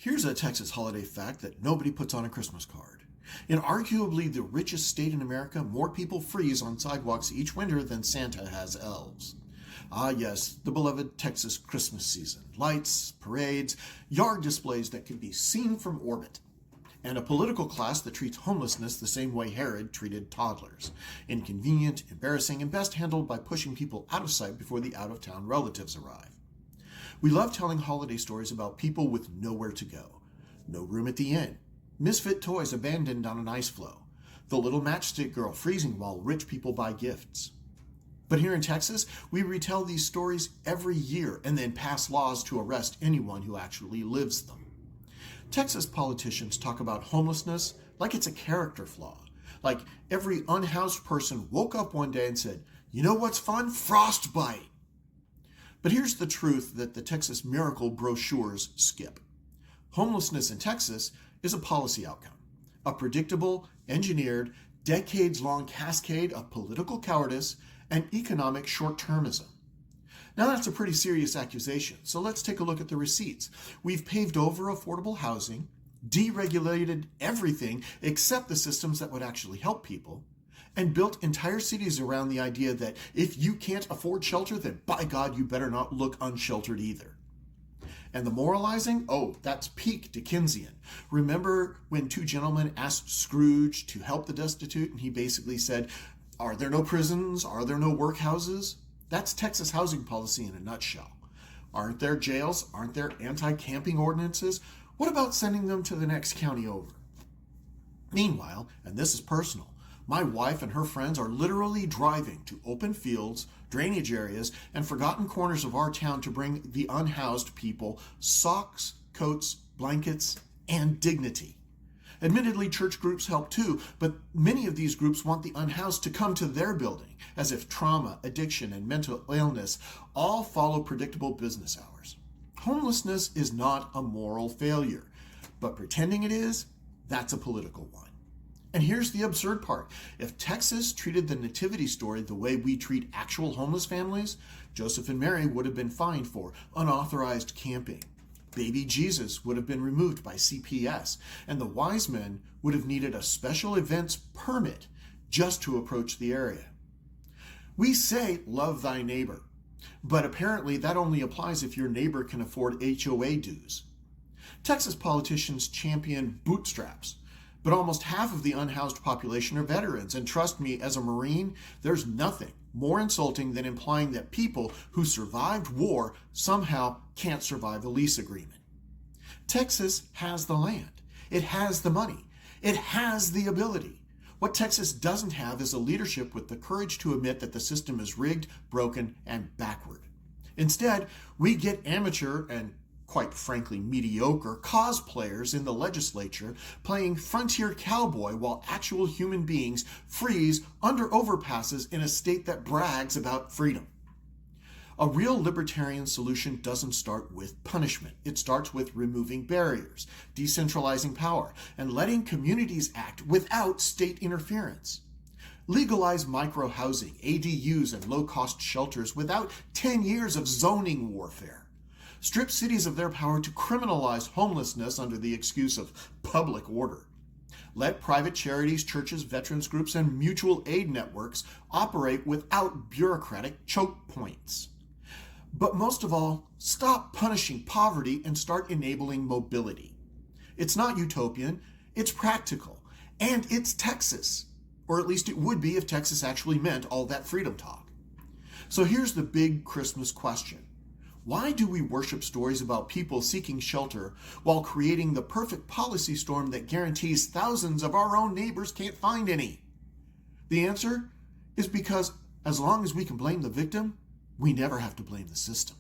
Here's a Texas holiday fact that nobody puts on a Christmas card. In arguably the richest state in America, more people freeze on sidewalks each winter than Santa has elves. Ah yes, the beloved Texas Christmas season. Lights, parades, yard displays that can be seen from orbit. And a political class that treats homelessness the same way Herod treated toddlers. Inconvenient, embarrassing, and best handled by pushing people out of sight before the out-of-town relatives arrive. We love telling holiday stories about people with nowhere to go. No room at the inn. Misfit toys abandoned on an ice floe. The little matchstick girl freezing while rich people buy gifts. But here in Texas, we retell these stories every year and then pass laws to arrest anyone who actually lives them. Texas politicians talk about homelessness like it's a character flaw. Like every unhoused person woke up one day and said, "You know what's fun? Frostbite." But here's the truth that the Texas Miracle brochures skip. Homelessness in Texas is a policy outcome, a predictable, engineered, decades-long cascade of political cowardice and economic short-termism. Now that's a pretty serious accusation, so let's take a look at the receipts. We've paved over affordable housing, deregulated everything except the systems that would actually help people, and built entire cities around the idea that if you can't afford shelter, then by God, you better not look unsheltered either. And the moralizing? Oh, that's peak Dickensian. Remember when two gentlemen asked Scrooge to help the destitute, and he basically said, "Are there no prisons? Are there no workhouses?" That's Texas housing policy in a nutshell. Aren't there jails? Aren't there anti-camping ordinances? What about sending them to the next county over? Meanwhile, and this is personal, my wife and her friends are literally driving to open fields, drainage areas, and forgotten corners of our town to bring the unhoused people socks, coats, blankets, and dignity. Admittedly, church groups help too, but many of these groups want the unhoused to come to their building, as if trauma, addiction, and mental illness all follow predictable business hours. Homelessness is not a moral failure, but pretending it is, that's a political one. And here's the absurd part. If Texas treated the nativity story the way we treat actual homeless families, Joseph and Mary would have been fined for unauthorized camping. Baby Jesus would have been removed by CPS, and the wise men would have needed a special events permit just to approach the area. We say, love thy neighbor, but apparently that only applies if your neighbor can afford HOA dues. Texas politicians champion bootstraps, but almost half of the unhoused population are veterans, and trust me, as a Marine, there's nothing more insulting than implying that people who survived war somehow can't survive a lease agreement. Texas has the land. It has the money. It has the ability. What Texas doesn't have is a leadership with the courage to admit that the system is rigged, broken, and backward. Instead, we get amateur and quite frankly mediocre cosplayers in the legislature playing frontier cowboy while actual human beings freeze under overpasses in a state that brags about freedom. A real libertarian solution doesn't start with punishment. It starts with removing barriers, decentralizing power, and letting communities act without state interference. Legalize micro-housing, ADUs, and low-cost shelters without 10 years of zoning warfare. Strip cities of their power to criminalize homelessness under the excuse of public order. Let private charities, churches, veterans groups, and mutual aid networks operate without bureaucratic choke points. But most of all, stop punishing poverty and start enabling mobility. It's not utopian, it's practical, and it's Texas. Or at least it would be if Texas actually meant all that freedom talk. So here's the big Christmas question. Why do we worship stories about people seeking shelter while creating the perfect policy storm that guarantees thousands of our own neighbors can't find any? The answer is because as long as we can blame the victim, we never have to blame the system.